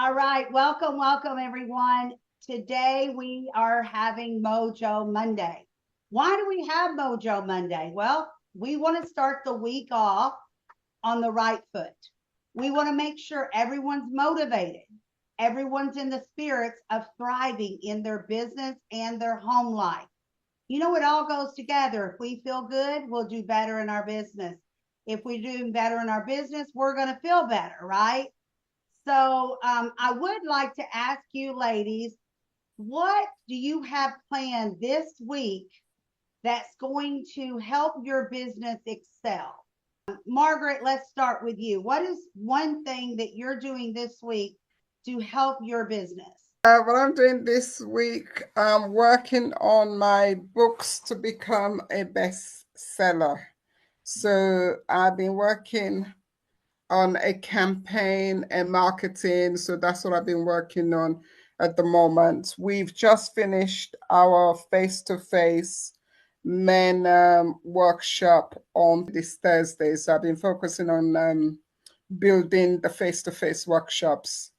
All right, welcome everyone. Today we are having Mojo Monday. Why do we have Mojo Monday? Well, we want to start the week off on the right foot. We want to make sure everyone's motivated. Everyone's in the spirits of thriving in their business and their home life. It all goes together. If we feel good, we'll do better in our business. If we do better in our business, we're going to feel better, right? So I would like to ask you, ladies, what do you have planned this week that's going to help your business excel? Margaret, let's start with you. What is one thing that you're doing this week to help your business? What I'm doing this week, I'm working on my books to become a bestseller. So I've been working on a campaign and marketing. So that's what I've been working on at the moment. We've just finished our face-to-face men workshop on this Thursday. So I've been focusing on building the face-to-face workshops.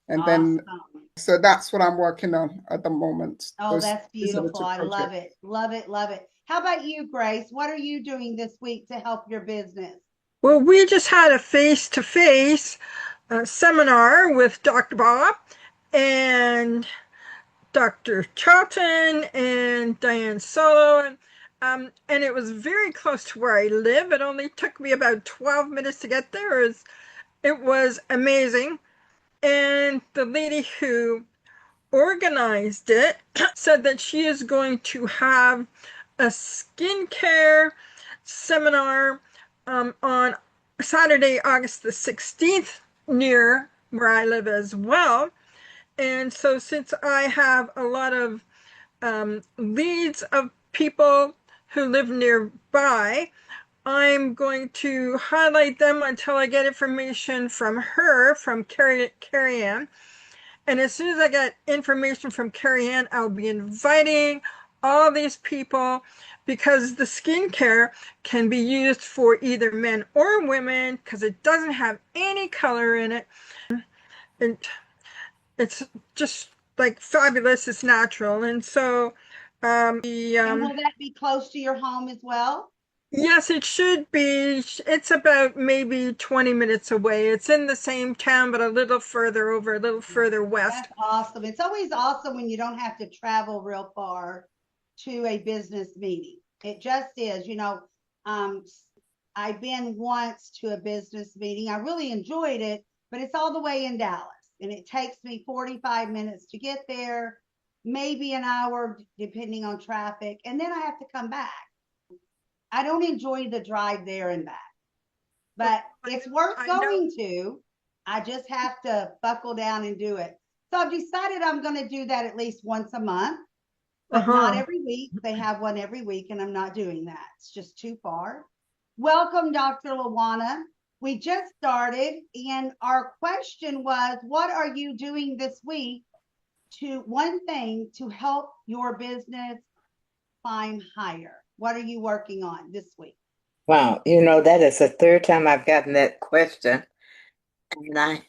And then, Awesome. so that's what I'm working on at the moment. Oh, that's These are the beautiful. two I love projects. it. Love it. Love it. How about you, Grace? What are you doing this week to help your business? Well, we just had a face-to-face seminar with Dr. Bob and Dr. Charlton and Diane Solo, and it was very close to where I live. It only took me about 12 minutes to get there. It was amazing. And the lady who organized it said that she is going to have a skincare seminar on Saturday, August the 16th, near where I live as well. And so, since I have a lot of leads of people who live nearby, I'm going to highlight them until I get information from her, from Carrie Ann. And as soon as I get information from Carrie Ann, I'll be inviting all these people because the skincare can be used for either men or women because it doesn't have any color in it. And it's just like fabulous. It's natural. And so, And will that be close to your home as well? yes, it should be. It's about maybe 20 minutes away. It's in the same town, but a little further over, a little Yeah, further west. that's awesome. It's always awesome when you don't have to travel real far to a business meeting. It just is, um, I've been once to a business meeting. I really enjoyed it, but it's all the way in Dallas and it takes me 45 minutes to get there, maybe an hour depending on traffic, and then I have to come back. I don't enjoy the drive there and back, but it's worth I know. going to. I just have to buckle down and do it. So I've decided I'm going to do that at least once a month, but not Uh-huh. every week. They have one every week, and I'm not doing that. It's just too far. Welcome, Dr. Lawana. We just started, and our question was, what are you doing this week to one thing to help your business climb higher? What are you working on this week? Wow, that is the third time I've gotten that question, and I'm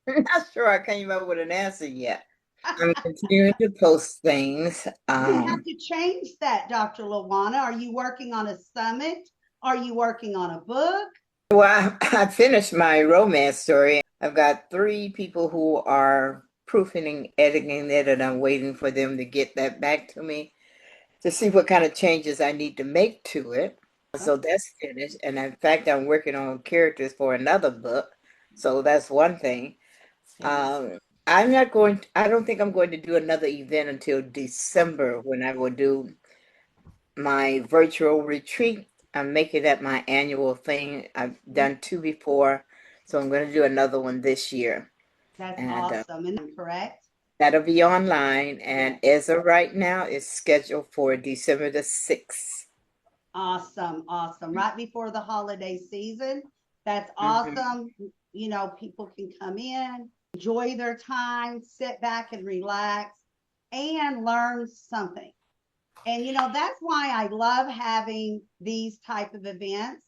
not sure I came up with an answer yet. I'm continuing to post things. You have to change that, Dr. Lawana. Are you working on a summit? Are you working on a book? Well, I finished my romance story. I've got three people who are proofing and editing it, and I'm waiting for them to get that back to me to see what kind of changes I need to make to it. So that's finished. And in fact, I'm working on characters for another book. So that's one thing. Um, I don't think I'm going to do another event until December when I will do my virtual retreat. I'm making that my annual thing. I've done two before, so I'm going to do another one this year. That's And awesome. And correct? that'll be online. Yeah. And as of right now, it's scheduled for December the 6th. Awesome. Awesome. Right before the holiday season. That's Mhm. awesome. People can come in, enjoy their time, sit back and relax and learn something. And that's why I love having these type of events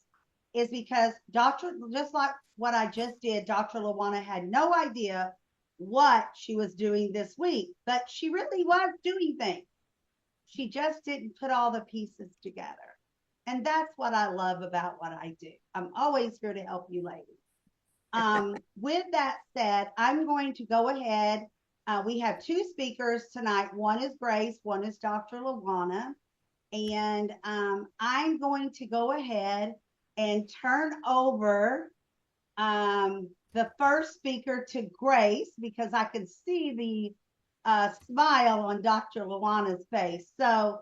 is because just like what I just did, Dr. Lawana had no idea what she was doing this week, but she really was doing things. She just didn't put all the pieces together. And that's what I love about what I do. I'm always here to help you ladies. With that said, I'm going to go ahead. We have two speakers tonight. One is Grace, one is Dr. Lawana. And I'm going to go ahead and turn over the first speaker to Grace because I can see the smile on Dr. Lawana's face. So,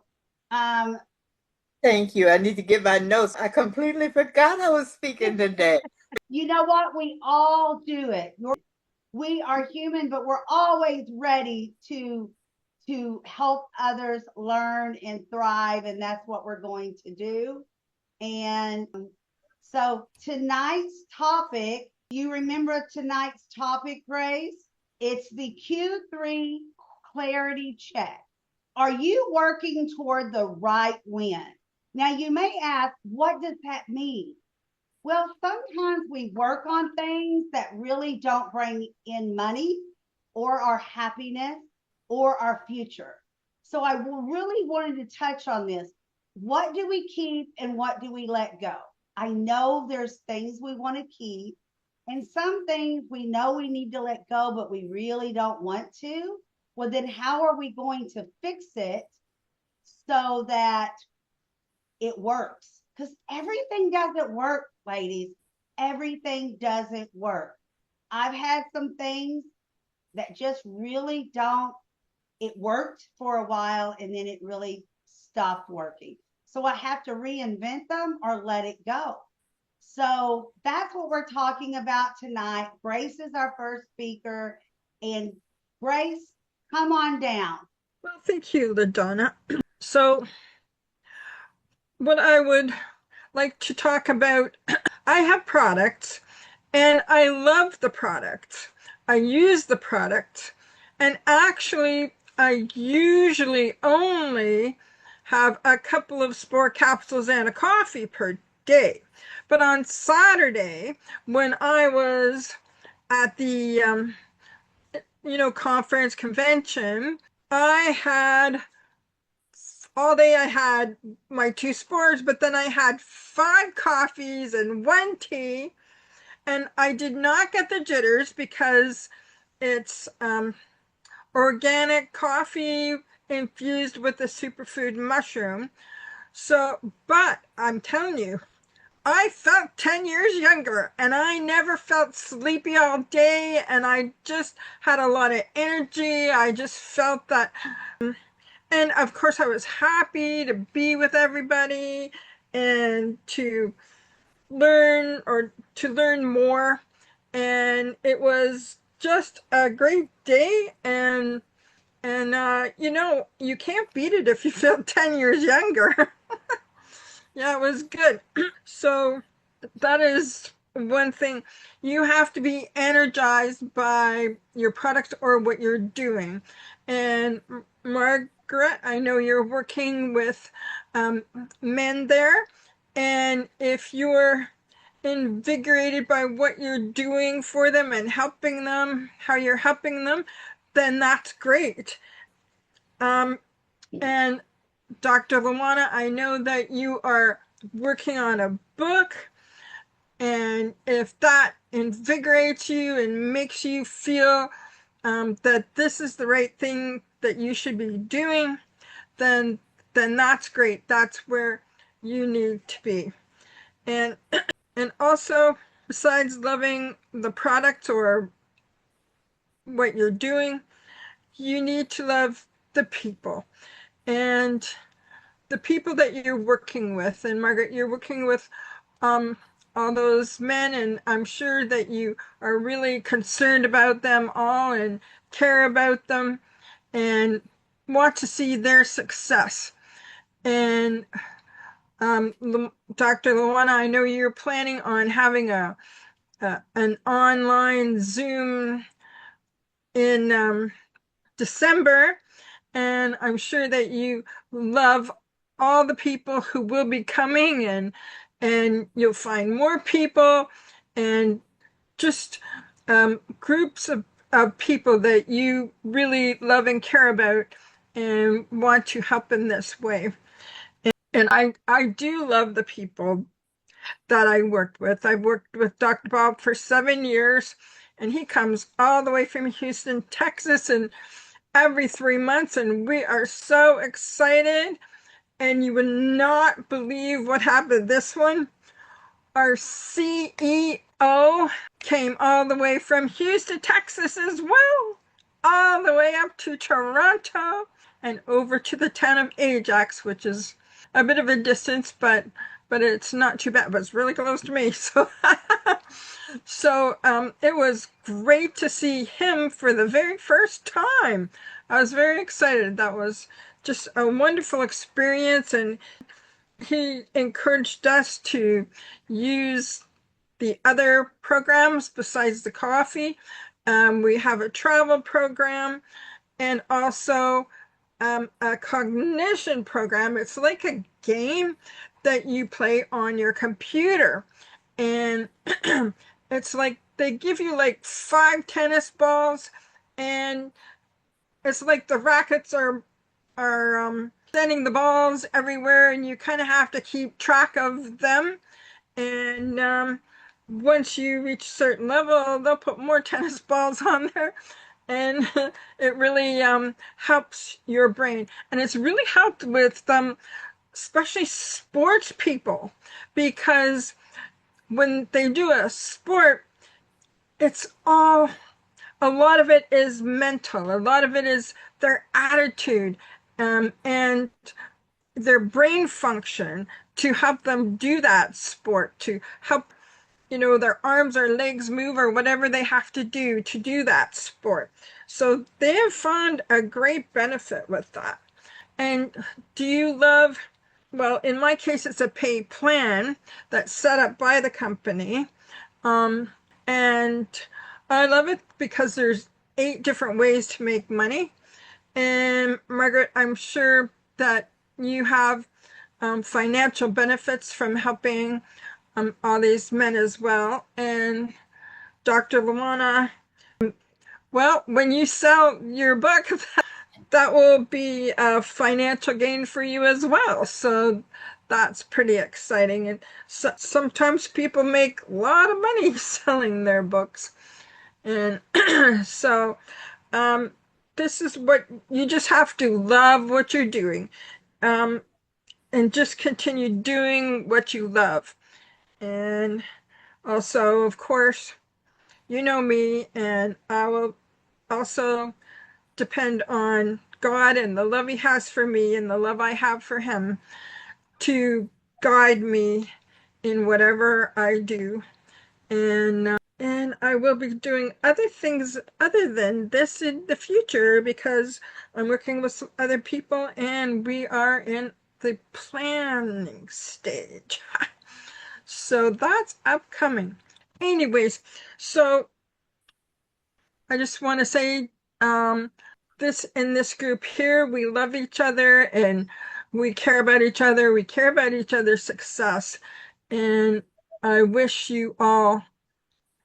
Thank you. I need to get my notes. I completely forgot I was speaking today. you know what? We all do it. We are human, but we're always ready to help others learn and thrive, and that's what we're going to do. And so tonight's topic, you remember tonight's topic, Grace? It's the Q3 clarity check. Are you working toward the right win? Now you may ask, what does that mean? Well, sometimes we work on things that really don't bring in money or our happiness or our future. So I really wanted to touch on this. What do we keep and what do we let go? I know there's things we want to keep and some things we know we need to let go, but we really don't want to. Well, then how are we going to fix it so that it works? Because everything doesn't work, ladies. Everything doesn't work. I've had some things that just really don't, it worked for a while and then it really stopped working. So I have to reinvent them or let it go. So that's what we're talking about tonight. Grace is our first speaker. And Grace, come on down. Well, thank you, LaDonna. So, what I would like to talk about, I have products and I love the product. I use the product, and actually, I usually only have a couple of spore capsules and a coffee per day. But on Saturday, when I was at the conference convention, I had all day I had my two spores, but then I had 5 coffees and 1 tea, and I did not get the jitters because it's organic coffee infused with the superfood mushroom. So, but I'm telling you, I felt 10 years younger and I never felt sleepy all day and I just had a lot of energy. I just felt that. And of course, I was happy to be with everybody and to learn more. And it was just a great day. And you can't beat it if you feel 10 years younger. Yeah, it was good. So that is one thing. You have to be energized by your product or what you're doing. And Margaret, I know you're working with men there. And if you're invigorated by what you're doing for them and helping them, how you're helping them, then that's great. And Dr. Lawana, I know that you are working on a book, and if that invigorates you and makes you feel that this is the right thing that you should be doing, then that's great. That's where you need to be. And also, besides loving the product or what you're doing, you need to love the people. And the people that you're working with. And Margaret, you're working with all those men, and I'm sure that you are really concerned about them all and care about them and want to see their success. And Dr. Luana, I know you're planning on having an online Zoom in December, and I'm sure that you love all the people who will be coming, and you'll find more people and just groups of of people that you really love and care about and want to help in this way. And I do love the people that I worked with. I worked with Dr. Bob for 7 years, and he comes all the way from Houston, Texas, and every 3 months, and we are so excited. And you would not believe what happened this one. Our CEO came all the way from Houston, Texas as well, all the way up to Toronto and over to the town of Ajax, which is a bit of a distance, but it's not too bad. But it's really close to me, so it was great to see him for the very first time. I was very excited. That was just a wonderful experience, and he encouraged us to use the other programs besides the coffee. We have a travel program and also a cognition program. It's like a game that you play on your computer. And it's like they give you like 5 tennis balls, and it's like the rackets are sending the balls everywhere, and you kind of have to keep track of them. And once you reach a certain level, they'll put more tennis balls on there, and it really helps your brain. And it's really helped with especially sports people, because when they do a sport, it's all a lot of it is mental. A lot of it is their attitude, and their brain function to help them do that sport, to help, their arms or legs move or whatever they have to do that sport. So they have found a great benefit with that. And do you love, well, in my case, it's a paid plan that's set up by the company. And I love it because there's 8 different ways to make money. And Margaret, I'm sure that you have financial benefits from helping all these men as well. And Dr. Luana, well, when you sell your book, that will be a financial gain for you as well. So that's pretty exciting. And sometimes people make a lot of money selling their books. And so this is what you just have to love what you're doing, and just continue doing what you love. And also, of course, you know me, and I will also depend on God and the love He has for me and the love I have for Him to guide me in whatever I do. And I will be doing other things other than this in the future, because I'm working with some other people and we are in the planning stage. So that's upcoming. Anyways, so I just want to say, this in this group here, we love each other and we care about each other. We care about each other's success. And I wish you all,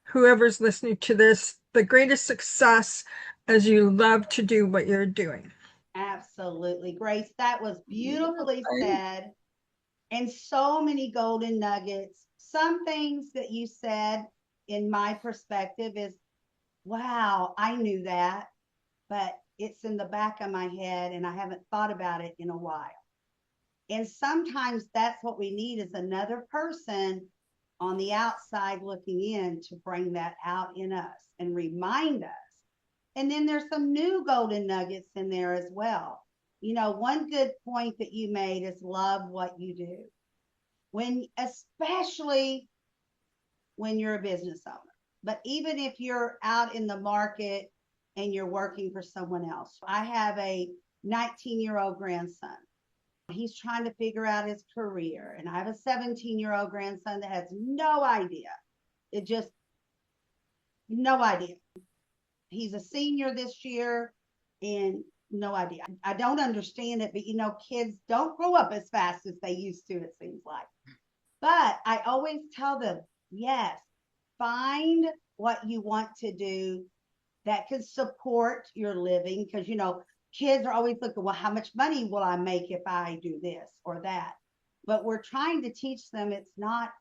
whoever's listening to this, the greatest success as you love to do what you're doing. Absolutely. Grace, that was beautifully said. And so many golden nuggets. Some things that you said, in my perspective, is wow, I knew that, but it's in the back of my head and I haven't thought about it in a while. And sometimes that's what we need, is another person on the outside looking in to bring that out in us and remind us. And then there's some new golden nuggets in there as well. One good point that you made is love what you do. Especially when you're a business owner, but even if you're out in the market and you're working for someone else. I have a 19-year-old grandson. He's trying to figure out his career. And I have a 17-year-old grandson that has no idea. No idea. He's a senior this year and no idea. I don't understand it, but kids don't grow up as fast as they used to, it seems like. But I always tell them, yes, find what you want to do that can support your living. Because, kids are always looking, well, how much money will I make if I do this or that? But we're trying to teach them it's not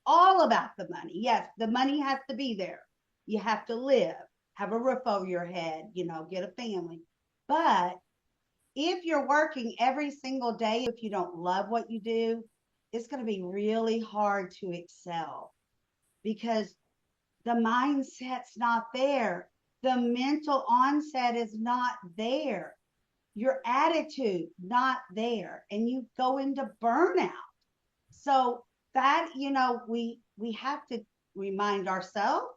all about the money. Yes, the money has to be there. You have to live, have a roof over your head, get a family. But if you're working every single day, if you don't love what you do, it's going to be really hard to excel because the mindset's not there. The mental onset is not there. Your attitude not there, and you go into burnout. So that, we have to remind ourselves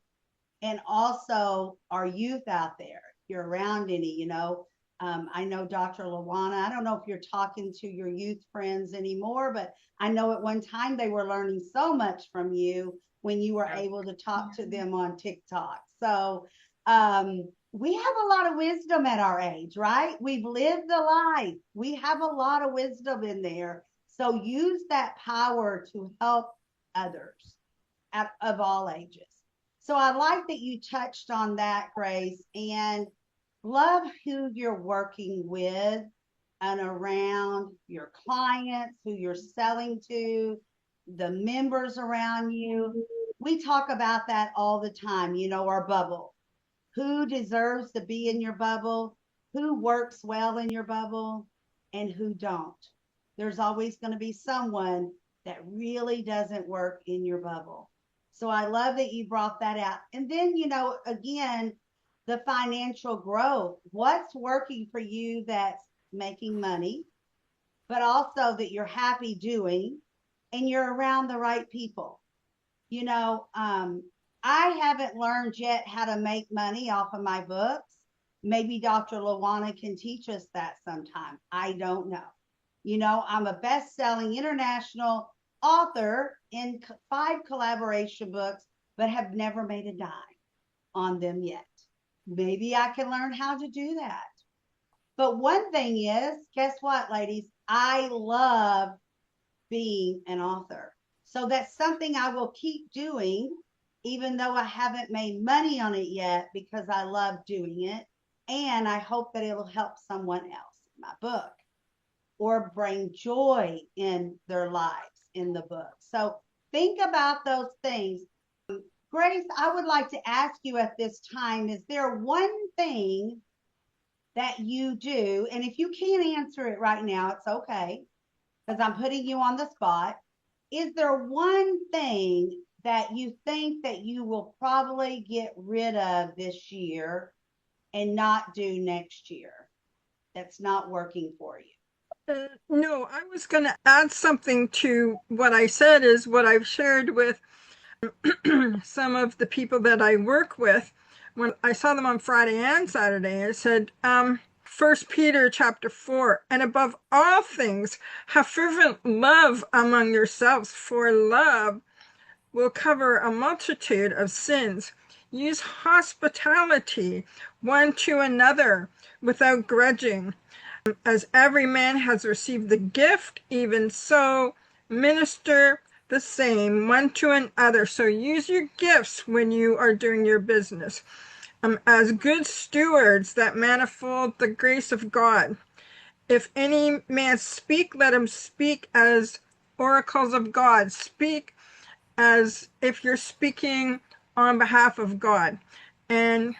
and also our youth out there. If you're around any, I know Dr. Lawana, I don't know if you're talking to your youth friends anymore, but I know at one time they were learning so much from you when you were able to talk to them on TikTok. So we have a lot of wisdom at our age, right? We've lived a life. We have a lot of wisdom in there. So use that power to help others of all ages. So I like that you touched on that, Grace, and love who you're working with and around your clients, who you're selling to, the members around you. We talk about that all the time, our bubble. Who deserves to be in your bubble? Who works well in your bubble? And who don't? There's always going to be someone that really doesn't work in your bubble. So I love that you brought that out. And then, again, the financial growth. What's working for you that's making money, but also that you're happy doing and you're around the right people? I haven't learned yet how to make money off of my books. Maybe Dr. Lawana can teach us that sometime. I don't know. I'm a best-selling international author in 5 collaboration books, but have never made a dime on them yet. Maybe I can learn how to do that. But one thing is, guess what, ladies? I love being an author. So that's something I will keep doing, even though I haven't made money on it yet, because I love doing it. And I hope that it'll help someone else in my book or bring joy in their lives in the book. So think about those things. Grace, I would like to ask you at this time, is there one thing that you do? And if you can't answer it right now, it's okay, because I'm putting you on the spot. Is there one thing that you think that you will probably get rid of this year and not do next year that's not working for you? No, I was going to add something to what I said is what I've shared with some of the people that I work with. When I saw them on Friday and Saturday, I said, 1 Peter chapter 4, and above all things, have fervent love among yourselves, for love will cover a multitude of sins. Use hospitality one to another without grudging. As every man has received the gift, even so minister the same one to another. So use your gifts when you are doing your business. As good stewards that manifold the grace of God. If any man speak, let him speak as oracles of God. Speak as if you're speaking on behalf of God. And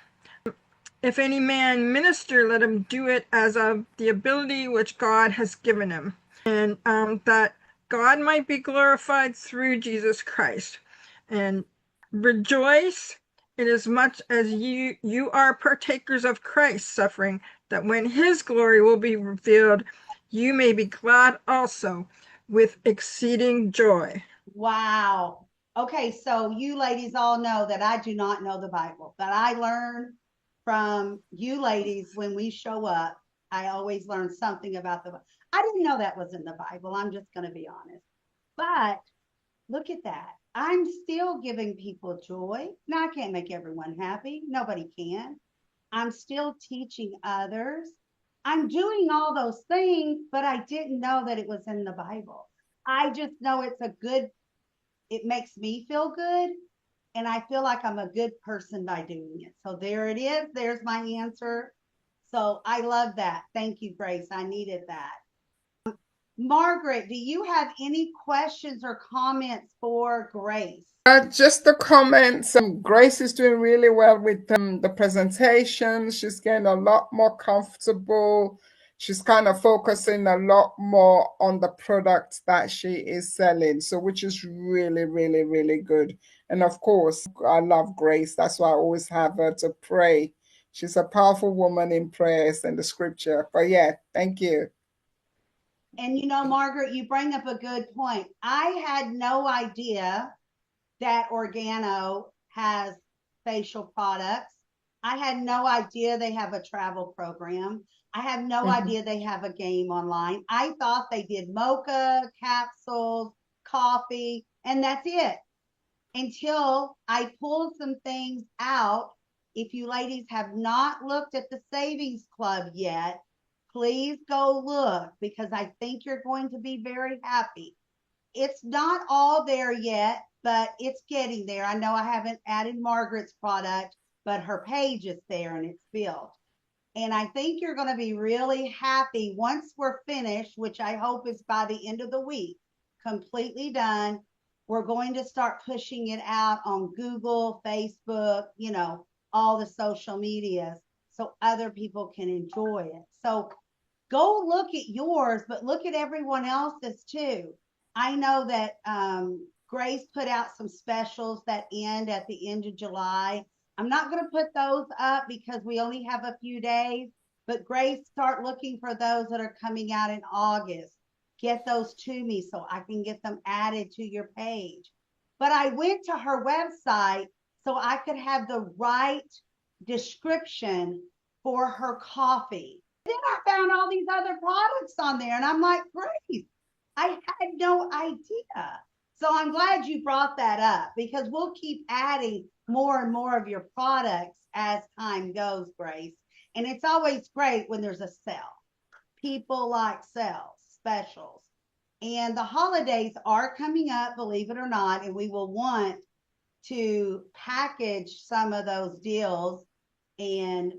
if any man minister, let him do it as of the ability which God has given him, and that God might be glorified through Jesus Christ. And rejoice inasmuch as you are partakers of Christ's suffering, that when his glory will be revealed, you may be glad also with exceeding joy. Wow. Okay, so you ladies all know that I do not know the Bible, but I learn from you ladies when we show up. I always learn something about the Bible. I didn't know that was in the Bible. I'm just going to be honest. But look at that. I'm still giving people joy. Now, I can't make everyone happy. Nobody can. I'm still teaching others. I'm doing all those things, but I didn't know that it was in the Bible. I just know it makes me feel good And I feel like I'm a good person by doing it. So there it is. There's my answer. So I love that. Thank you, Grace. I needed that. Margaret, do you have any questions or comments for Grace? Just the comments. Grace is doing really well with the presentation. She's getting a lot more comfortable. She's kind of focusing a lot more on the products that she is selling. So, which is really, really, really good. And of course, I love Grace. That's why I always have her to pray. She's a powerful woman in prayers and the scripture. But yeah, thank you. And you know, Margaret, you bring up a good point. I had no idea that Organo has facial products. I had no idea they have a travel program. I had no Mhm. idea they have a game online. I thought they did mocha, capsules, coffee, and that's it until I pulled some things out. If you ladies have not looked at the Savings Club yet, please go look because I think you're going to be very happy. It's not all there yet, but it's getting there. I know I haven't added Margaret's product, but her page is there and it's built. And I think you're going to be really happy once we're finished, which I hope is by the end of the week, completely done. We're going to start pushing it out on Google, Facebook, all the social medias so other people can enjoy it. So go look at yours, but look at everyone else's too. I know that Grace put out some specials that end at the end of July. I'm not going to put those up because we only have a few days, but Grace, start looking for those that are coming out in August. Get those to me so I can get them added to your page. But I went to her website so I could have the right description for her coffee. Then I found all these other products on there, and I'm like, Grace, I had no idea. So I'm glad you brought that up because we'll keep adding more and more of your products as time goes, Grace. And it's always great when there's a sale. People like sales, specials. And the holidays are coming up, believe it or not, and we will want to package some of those deals and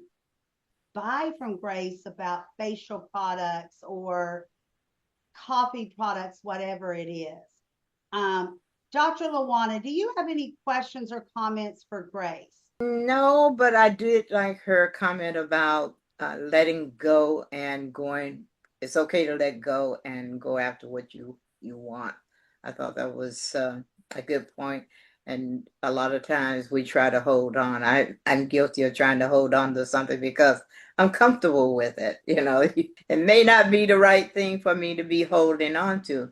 buy from Grace about facial products or coffee products, whatever it is. Dr. Lawana, do you have any questions or comments for Grace? No, but I did like her comment about letting go and going. It's okay to let go and go after what you want. I thought that was a good point. And a lot of times we try to hold on. I'm guilty of trying to hold on to something because I'm comfortable with it. It may not be the right thing for me to be holding on to.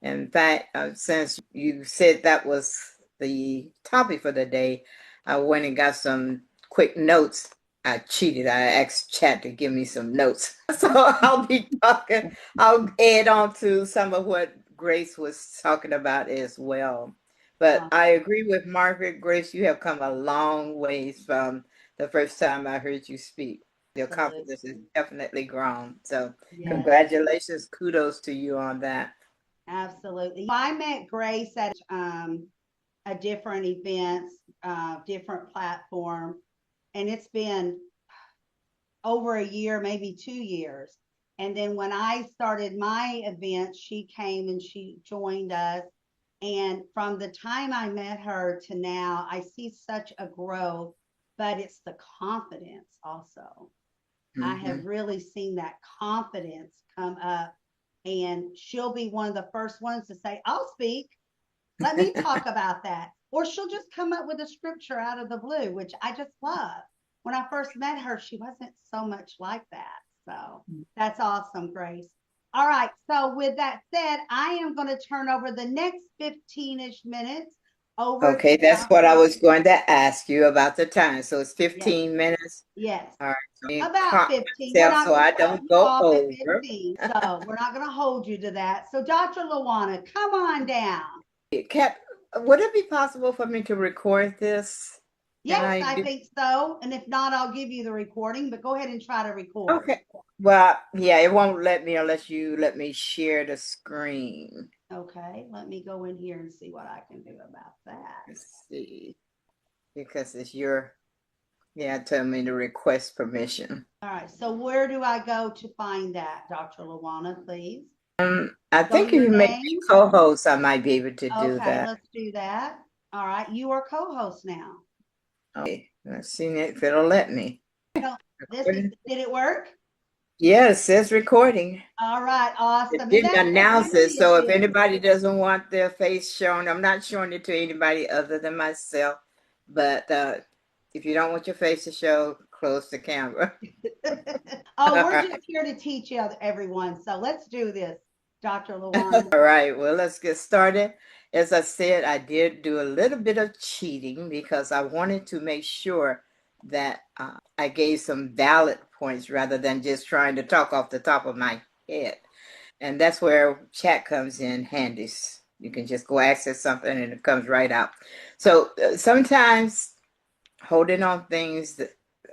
In fact, since you said that was the topic for the day, I went and got some quick notes. I cheated. I asked Chat to give me some notes. So I'll be talking. I'll add on to some of what Grace was talking about as well. But I agree with Margaret. Grace, you have come a long ways from the first time I heard you speak. Your confidence has definitely grown. So Yes. Congratulations. Kudos to you on that. Absolutely. I met Grace at a different events, different platform, and it's been over a year, maybe 2 years. And then when I started my event, she came and she joined us. And from the time I met her to now, I see such a growth, but it's the confidence also. I have really seen that confidence come up, and she'll be one of the first ones to say, I'll speak. Let me talk about that. Or she'll just come up with a scripture out of the blue, which I just love. When I first met her, she wasn't so much like that. So that's awesome, Grace. All right. So with that said, I am going to turn over the next 15-ish minutes over Okay, to that's what I Dr. was going to ask you about the time. So it's Yes. 15 minutes. Yes. All right. So let me About prompt 15. We're myself not so going I to cut don't you go off at over. 15. So we're not going to hold you to that. So Dr. Lawana, come on down. Cap, would it be possible for me to record this? Can Yes, I do? think so. And if not, I'll give you the recording, but go ahead and try to record. Okay. Well, yeah, it won't let me unless you let me share the screen. Okay, let me go in here and see what I can do about that. Let's see. because it's your, yeah, tell me to request permission. All right. So where do I go to find that, Dr. Luana, please? I Go think to if your you make me name. co-host, I might be able to do Okay, that. let's do that. All right. You are co-host now. Okay, let's see if it'll let me. So did it work? Yeah, it says recording. All right, awesome. It And didn't that's what announce it, media so if do. anybody doesn't want their face shown, I'm not showing it to anybody other than myself. But if you don't want your face to show, close the camera. Oh, we're just here to teach everyone. So let's do this, Dr. Luana. All right, well, let's get started. As I said, I did do a little bit of cheating because I wanted to make sure that I gave some valid points rather than just trying to talk off the top of my head. And that's where chat comes in handy. You can just go access something and it comes right out. So sometimes holding on things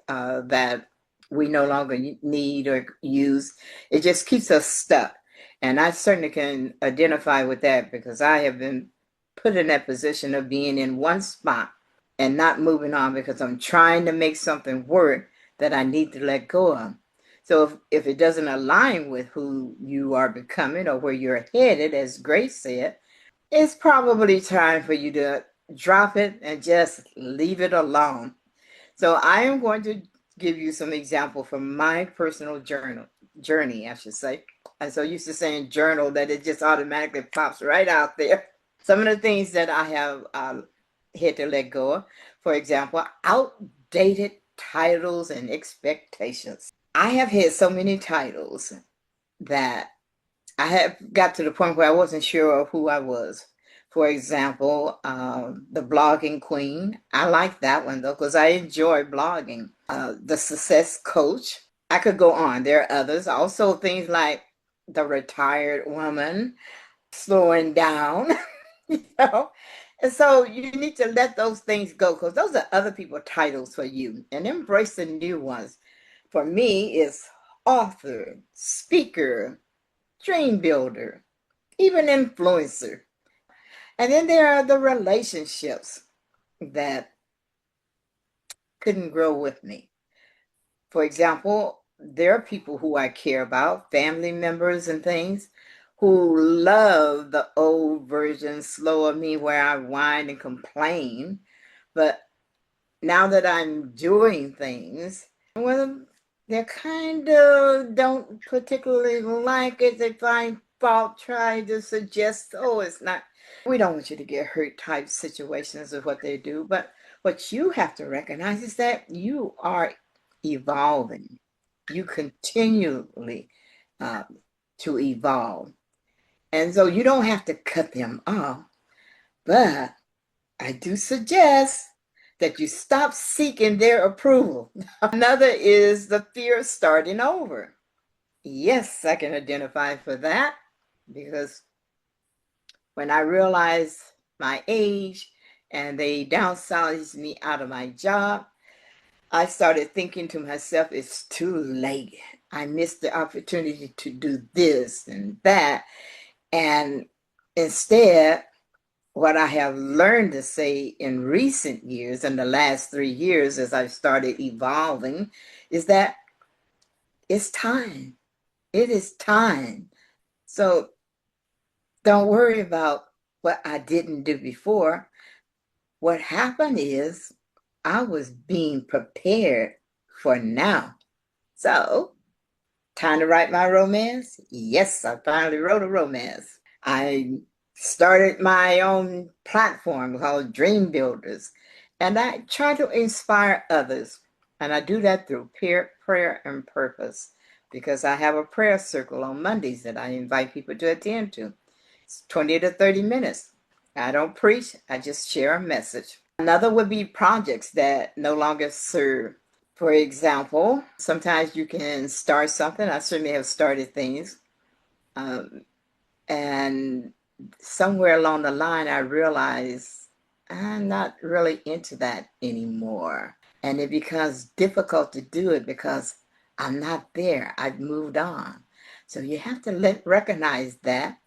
that we no longer need or use, it just keeps us stuck. And I certainly can identify with that because I have been put in that position of being in one spot and not moving on because I'm trying to make something work that I need to let go of. So if it doesn't align with who you are becoming or where you're headed, as Grace said, it's probably time for you to drop it and just leave it alone. So I am going to give you some example from my personal journey, I should say. I'm so used to saying journal that it just automatically pops right out there. Some of the things that I have had to let go of, for example, outdated titles and expectations. I have had so many titles that I have got to the point where I wasn't sure of who I was. For example, the blogging queen. I like that one though because I enjoy blogging. The success coach. I could go on. There are others. Also, things like the retired woman, slowing down. you know. And so you need to let those things go because those are other people's titles for you and embrace the new ones. For me, it's author, speaker, dream builder, even influencer. And then there are the relationships that couldn't grow with me. For example, there are people who I care about, family members and things, who love the old version, slower me, where I whine and complain. But now that I'm doing things, well, they kind of don't particularly like it. They find fault trying to suggest, oh, it's not, we don't want you to get hurt type situations of what they do. But what you have to recognize is that you are evolving. You continually to evolve. And so you don't have to cut them off. But I do suggest that you stop seeking their approval. Another is the fear of starting over. Yes, I can identify for that because when I realized my age and they downsized me out of my job, I started thinking to myself, it's too late. I missed the opportunity to do this and that. And instead, what I have learned to say in recent years, in the last 3 years, as I've started evolving, is that it's time. It is time. So don't worry about what I didn't do before. What happened is I was being prepared for now. So, time to write my romance? Yes, I finally wrote a romance. I started my own platform called Dream Builders, and I try to inspire others. And I do that through prayer and purpose because I have a prayer circle on Mondays that I invite people to attend to. It's 20 to 30 minutes. I don't preach, I just share a message. Another would be projects that no longer serve. For example, sometimes you can start something. I certainly have started things. And somewhere along the line, I realized I'm not really into that anymore. And it becomes difficult to do it because I'm not there. I've moved on. So you have to recognize that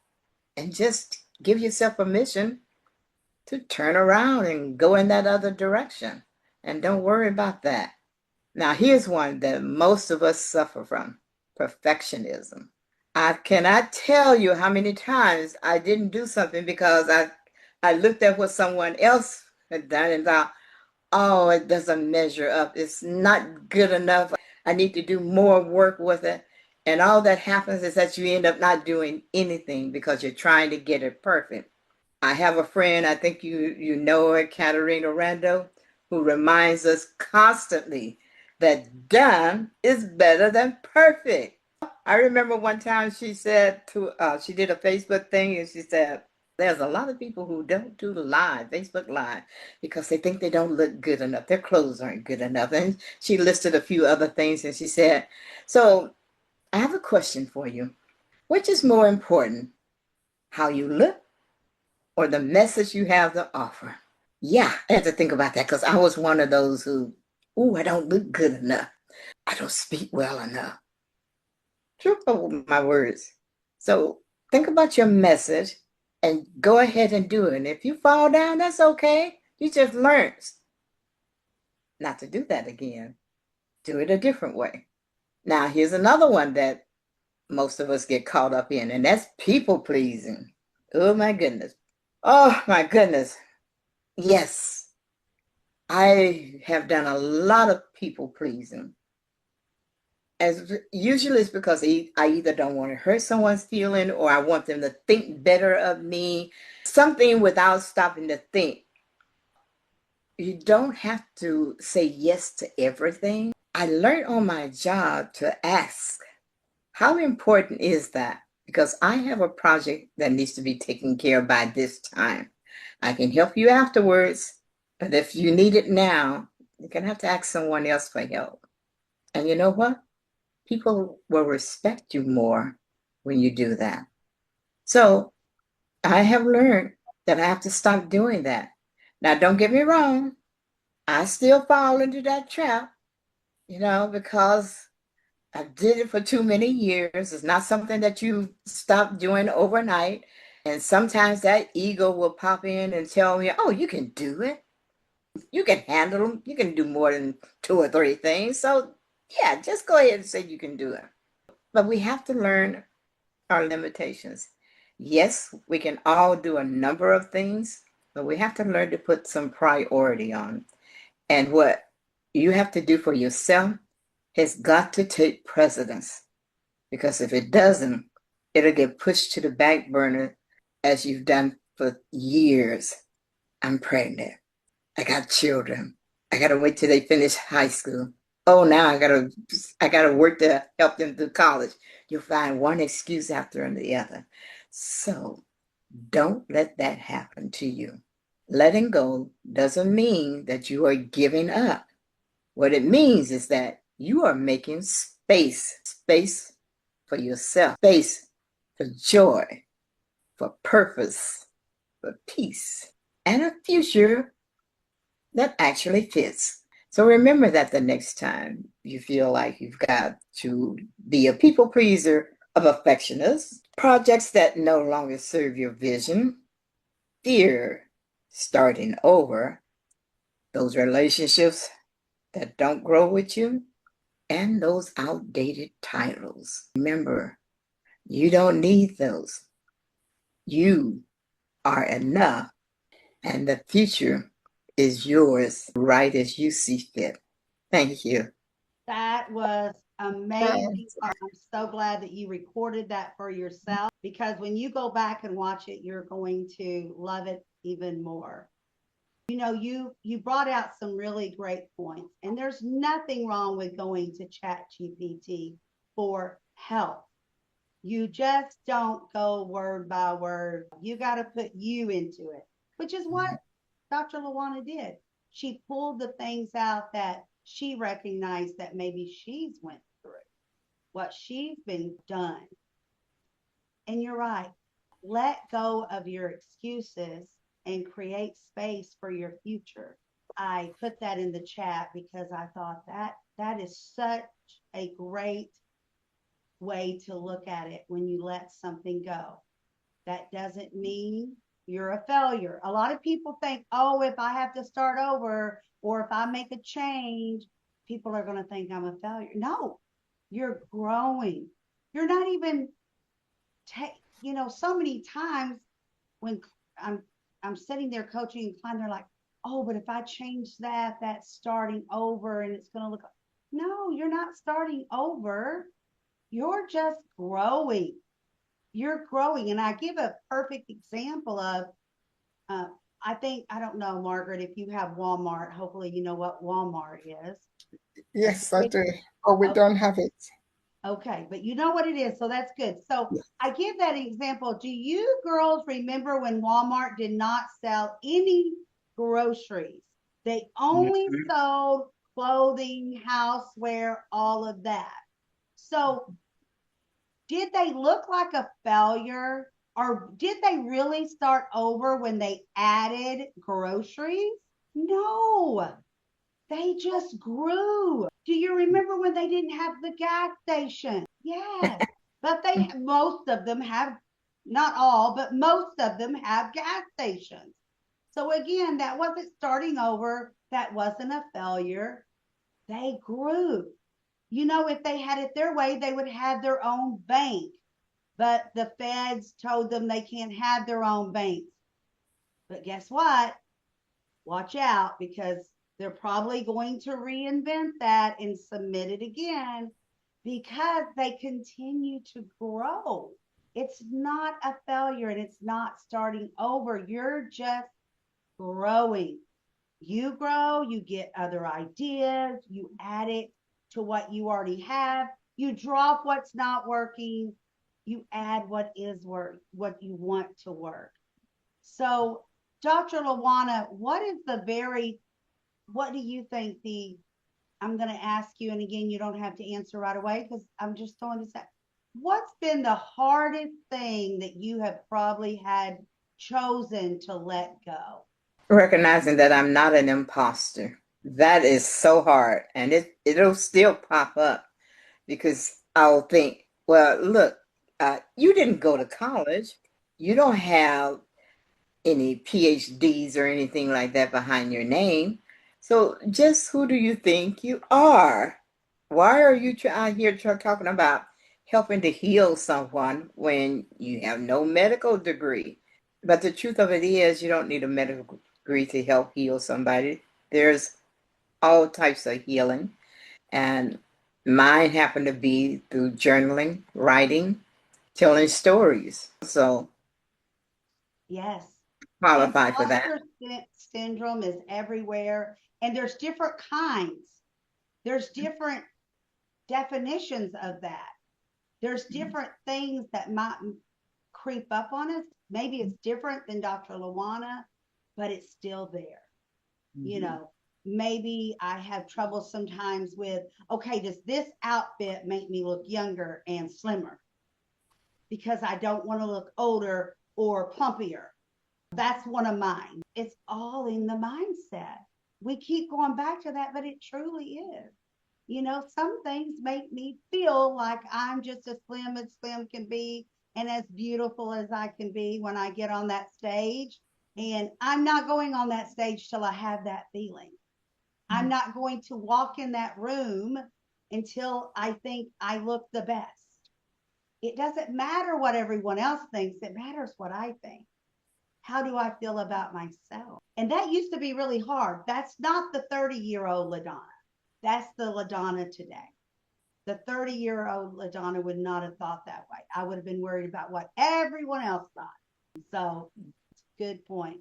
and just give yourself permission to turn around and go in that other direction. And don't worry about that. Now, here's one that most of us suffer from: perfectionism. I cannot tell you how many times I didn't do something because I looked at what someone else had done and thought, oh, it doesn't measure up. It's not good enough. I need to do more work with it. And all that happens is that you end up not doing anything because you're trying to get it perfect. I have a friend, I think you know her, Katarina Rando, who reminds us constantly that done is better than perfect. I remember one time she said she did a Facebook thing and she said, there's a lot of people who don't do live, Facebook Live, because they think they don't look good enough. Their clothes aren't good enough. And she listed a few other things and she said, so I have a question for you. Which is more important, how you look or the message you have to offer? Yeah, I had to think about that because I was one of those who, I don't look good enough. I don't speak well enough. True of my words. So think about your message and go ahead and do it. And if you fall down, that's okay. You just learned not to do that again. Do it a different way. Now, here's another one that most of us get caught up in, and that's people pleasing. Oh my goodness. Oh my goodness. Yes, I have done a lot of people pleasing. As usually it's because I either don't want to hurt someone's feeling or I want them to think better of me. Something without stopping to think. You don't have to say yes to everything. I learned on my job to ask, how important is that? Because I have a project that needs to be taken care of by this time. I can help you afterwards, but if you need it now, you're going to have to ask someone else for help. And you know what? People will respect you more when you do that. So I have learned that I have to stop doing that. Now, don't get me wrong. I still fall into that trap, because I did it for too many years. It's not something that you stop doing overnight. And sometimes that ego will pop in and tell me, oh, you can do it. You can handle them. You can do more than 2 or 3 things. So, yeah, just go ahead and say you can do it. But we have to learn our limitations. Yes, we can all do a number of things, but we have to learn to put some priority on. And what you have to do for yourself has got to take precedence. Because if it doesn't, it'll get pushed to the back burner as you've done for years. I'm pregnant. I got children. I gotta wait till they finish high school. Oh, now I gotta work to help them through college. You'll find one excuse after the other. So don't let that happen to you. Letting go doesn't mean that you are giving up. What it means is that you are making space for yourself, space for joy, for purpose, for peace, and a future that actually fits. So remember that the next time you feel like you've got to be a people pleaser, a perfectionist, projects that no longer serve your vision, fear starting over, those relationships that don't grow with you, and those outdated titles. Remember, you don't need those. You are enough, and the future is yours right as you see fit. Thank you. That was amazing. I'm so glad that you recorded that for yourself because when you go back and watch it, you're going to love it even more. You brought out some really great points, and there's nothing wrong with going to Chat GPT for help. You just don't go word by word. You got to put you into it, which is what Dr. Lawana did. She pulled the things out that she recognized that maybe she's went through, what she's been done. And you're right. Let go of your excuses and create space for your future. I put that in the chat because I thought that is such a great way to look at it when you let something go. That doesn't mean you're a failure. A lot of people think, oh, if I have to start over, or if I make a change, people are going to think I'm a failure. No, you're growing. You're not even, so many times when I'm I'm sitting there coaching a client, they're like, oh, but if I change that, that's starting over and it's going to look. No, you're not starting over. You're just growing. You're growing. And I give a perfect example of, uh, I don't know, Margaret, if you have Walmart, hopefully you know what Walmart is. Yes, I do. Oh, we Okay, don't have it. okay, but you know what it is, so that's good. So Yeah. I give that example. Do you girls remember when Walmart did not sell any groceries? They only Mhm. sold clothing, houseware, all of that. So did they look like a failure? Or did they really start over when they added groceries? No, they just grew. Do you remember when they didn't have the gas station? Yes, but most of them have, not all, but most of them have gas stations. So again, that wasn't starting over. That wasn't a failure. They grew. If they had it their way, they would have their own bank. But the feds told them they can't have their own banks. But guess what? Watch out, because they're probably going to reinvent that and submit it again because they continue to grow. It's not a failure and it's not starting over. You're just growing. You grow, you get other ideas, you add it to what you already have, you drop what's not working, you add what is what you want to work. So, Dr. Lawana, what do you think I'm going to ask you, and again, you don't have to answer right away because I'm just throwing this out. What's been the hardest thing that you have probably had chosen to let go? Recognizing that I'm not an imposter. That is so hard. And it'll still pop up because I'll think, well, look, you didn't go to college. You don't have any PhDs or anything like that behind your name. So just who do you think you are? Why are you out here talking about helping to heal someone when you have no medical degree? But the truth of it is, you don't need a medical degree to help heal somebody. There's all types of healing, and mine happened to be through journaling, writing, telling stories. So Yes. qualify for that. Imposter syndrome is everywhere, and there's different kinds. There's different definitions of that. There's different things that might creep up on us. Maybe it's different than Dr. Lawana, but it's still there. You Mhm. know, maybe I have trouble sometimes with, okay, does this outfit make me look younger and slimmer? Because I don't want to look older or plumpier. That's one of mine. It's all in the mindset. We keep going back to that, but it truly is. Some things make me feel like I'm just as slim can be and as beautiful as I can be when I get on that stage. And I'm not going on that stage till I have that feeling. I'm not going to walk in that room until I think I look the best. It doesn't matter what everyone else thinks, it matters what I think. How do I feel about myself? And that used to be really hard. That's not the 30-year-old LaDonna. That's the LaDonna today. The 30-year-old LaDonna would not have thought that way. I would have been worried about what everyone else thought. So, good point.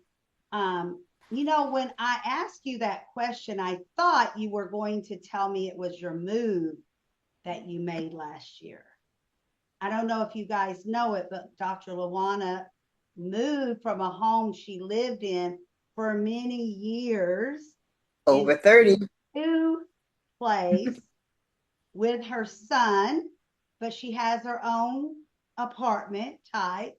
When I asked you that question, I thought you were going to tell me it was your move that you made last year. I don't know if you guys know it, but Dr. Lawana moved from a home she lived in for many years Over into 30. a new place with her son, but she has her own apartment type.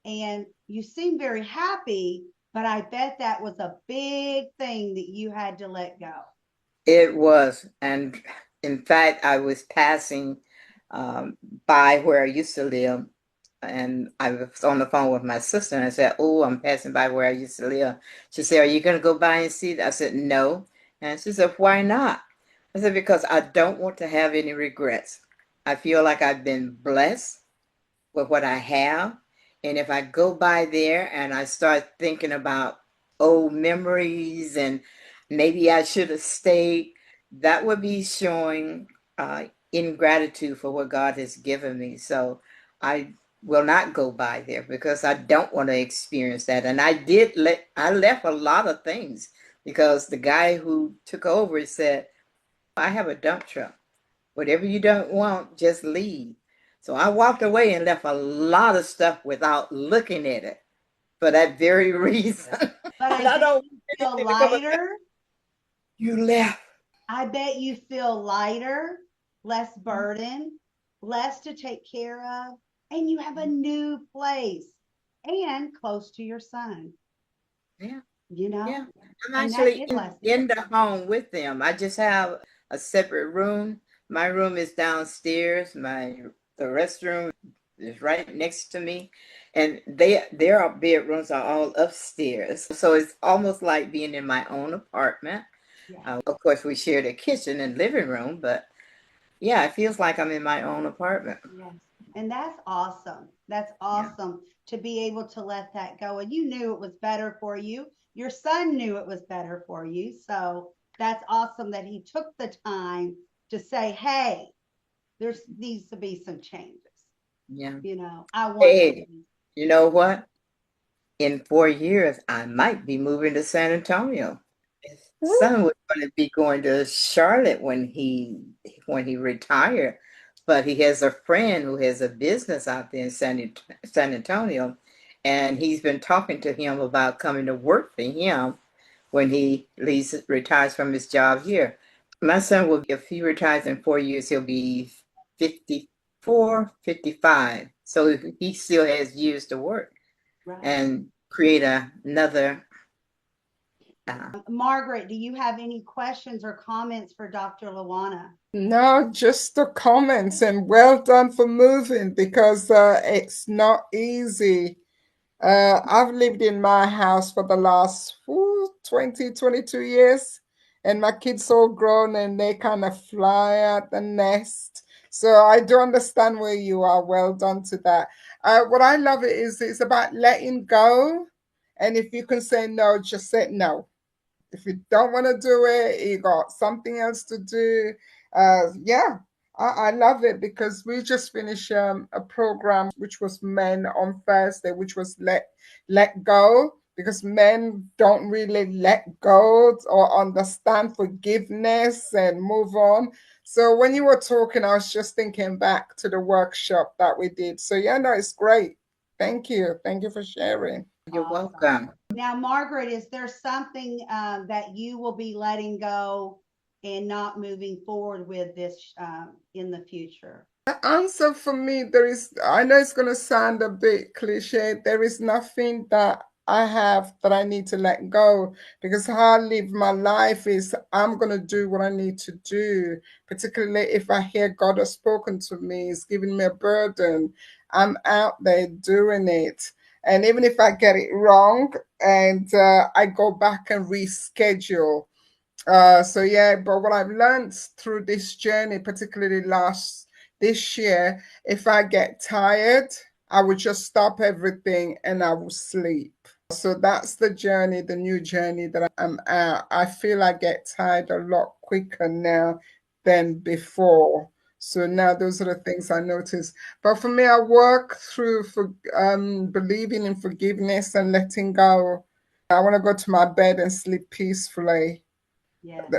And you seem very happy, but I bet that was a big thing that you had to let go. It was. And in fact, I was passing um, by where I used to live. And I was on the phone with my sister and I said, oh, I'm passing by where I used to live. She said, are you going to go by and see it? I said, no, And she said, why not? I said, because I don't want to have any regrets. I feel like I've been blessed with what I have. And if I go by there and I start thinking about old memories and maybe I should have stayed, that would be showing ingratitude for what God has given me. So I will not go by there because I don't want to experience that. And I left a lot of things because the guy who took over said, I have a dump truck. Whatever you don't want, just leave. So I walked away and left a lot of stuff without looking at it for that very reason. But And I I bet don't you want feel anything to come back. lighter. You left. I bet you feel lighter, less burden, less to take care of, and you have a new place and close to your son, Yeah. you know? Yeah, I'm And that actually is blessing. in the home with them. I just have a separate room. My room is downstairs. The restroom is right next to me, and their bedrooms are all upstairs. So it's almost like being in my own apartment. Yeah. Of course, we share the kitchen and living room, but yeah, it feels like I'm in my own apartment. Yes. And that's awesome. That's Yeah. awesome to be able to let that go. And you knew it was better for you. Your son knew it was better for you. So that's awesome that he took the time to say, hey, there needs to be some changes. Yeah. I want to Hey, be. you know what? In 4 years, I might be moving to San Antonio. His son was going to be going to Charlotte when he retired, but he has a friend who has a business out there in San Antonio, and he's been talking to him about coming to work for him when he retires from his job here. My son will be, if he retires in 4 years, he'll be 54, 55. So he still has years to work Right. and create another. Margaret, do you have any questions or comments for Dr. Luana? No, just the comments and well done for moving because it's not easy. I've lived in my house for the last 20, 22 years, and my kids all grown and they kind of fly out the nest. So I do understand where you are. Well done to that. What I love it is it's about letting go. And if you can say no, just say no. If you don't want to do it, you got something else to do. Yeah, I love it because we just finished a program which was men on Thursday, which was let go because men don't really let go or understand forgiveness and move on. So when you were talking, I was just thinking back to the workshop that we did. So yeah, no, it's great. Thank you. Thank you for sharing. You're Awesome. welcome. Now, Margaret, is there something that you will be letting go and not moving forward with this in the future? The answer for me, I know it's going to sound a bit cliche. There is nothing that I have that I need to let go because how I live my life is I'm going to do what I need to do, particularly if I hear God has spoken to me, He's giving me a burden. I'm out there doing it. And even if I get it wrong and I go back and reschedule, so yeah, but what I've learned through this journey, particularly this year, if I get tired, I would just stop everything and I will sleep. So that's the journey, the new journey that I'm at. I feel I get tired a lot quicker now than before. So now those are the things I notice. But for me, I work through for believing in forgiveness and letting go. I want to go to my bed and sleep peacefully. Yes,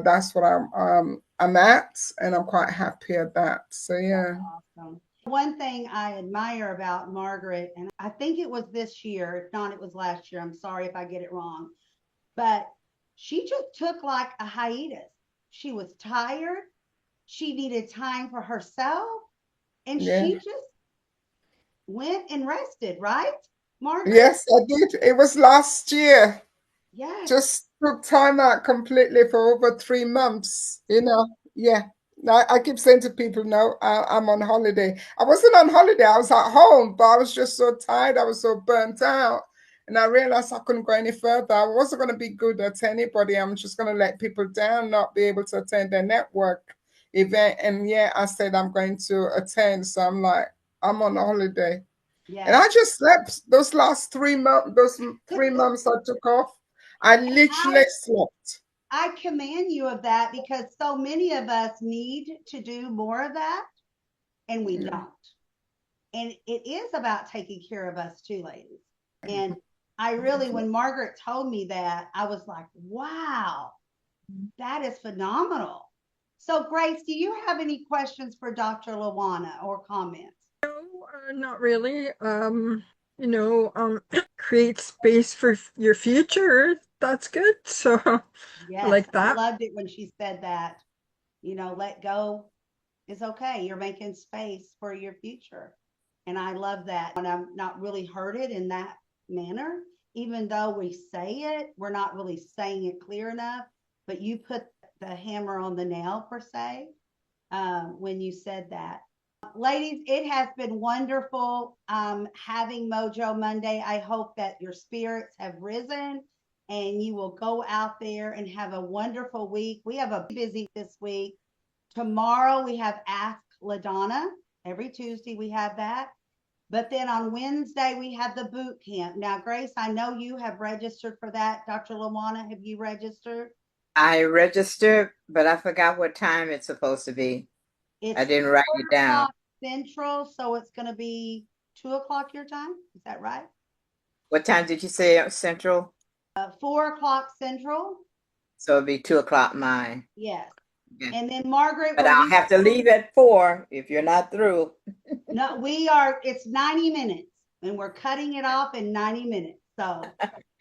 That's what I'm at, and I'm quite happy at that. So that's yeah. awesome. One thing I admire about Margaret, and I think it was this year, if not, it was last year. I'm sorry if I get it wrong, but she just took like a hiatus. She was tired. She needed time for herself, and Yeah. she just went and rested, right, Margaret? Yes, I did. It was last year. Yes. Just took time out completely for over 3 months. Yeah. I keep saying to people, no, I'm on holiday. I wasn't on holiday. I was at home, but I was just so tired. I was so burnt out. And I realized I couldn't go any further. I wasn't going to be good at anybody. I'm just going to let people down, not be able to attend their network event. And yeah, I said I'm going to attend. So I'm like, I'm on a holiday. And Yes. I just slept those last 3 months, those 3 months I took off. I literally slept. I commend you of that because so many of us need to do more of that and we Yeah. don't. And it is about taking care of us too, ladies. And I really, when Margaret told me that, I was like, wow, that is phenomenal. So, Grace, do you have any questions for Dr. Lawana or comments? Not really. Create space for your future. That's good. So I Yes, like I that. loved it when she said that. Let go is okay. You're making space for your future. And I love that. And I'm not really heard it in that manner, even though we say it, we're not really saying it clear enough. But you put the hammer on the nail, per se, when you said that. Ladies, it has been wonderful having Mojo Monday. I hope that your spirits have risen and you will go out there and have a wonderful week. We have a busy this week. Tomorrow we have Ask LaDonna. Every Tuesday we have that. But then on Wednesday we have the boot camp. Now, Grace, I know you have registered for that. Dr. Lawana, have you registered? I registered, but I forgot what time it's supposed to be. It's I didn't write it down. 4 o'clock Central, so it's going to be 2 o'clock your time. Is that right? What time did you say Central? 4 o'clock Central. So it'll be 2 o'clock mine. Yes. Okay. And then Margaret, But will I'll you? have to leave at 4 if you're not through. No, it's 90 minutes and we're cutting it off in 90 minutes. So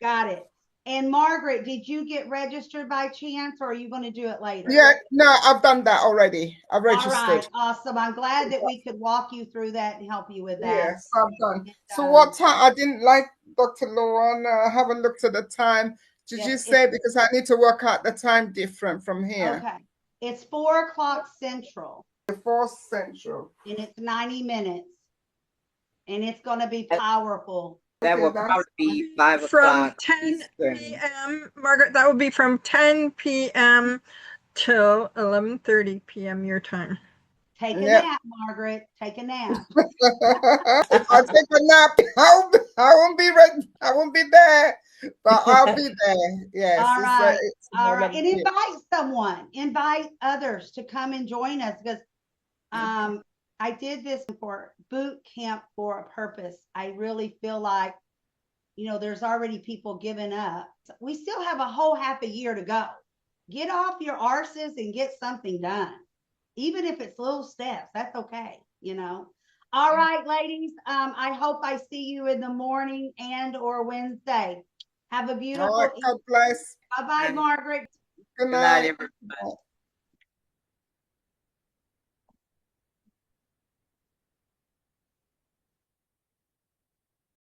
got it. And Margaret, did you get registered by chance or are you going to do it later? Yeah, no, I've done that already. I've All registered. right, awesome. I'm glad that we could walk you through that and help you with that. Yes, I've done. And, So what time? I didn't like Dr. Lawana. I haven't looked at the time. Did yes, you say because I need to work out the time different from here? okay. It's 4 o'clock Central 4 Central. and it's 90 minutes and it's going to be powerful. That Okay, will that's probably be From 5 o'clock 10 Eastern. p.m. Margaret, that would be from 10 p.m. till 11:30 p.m. your time. Take a Yep. nap, Margaret. Take a nap. If I take a nap, I won't be ready. I won't be there, but I'll be there. Yes. All right. It's All right. another And bit. invite someone, invite others to come and join us because I did this for boot camp for a purpose. I really feel like, there's already people giving up. We still have a whole half a year to go. Get off your arses and get something done. Even if it's little steps, that's okay. All right, ladies. I hope I see you in the morning and or Wednesday. Have a All beautiful right. God bless. Bye bye, Margaret. Good Good night, night. everybody.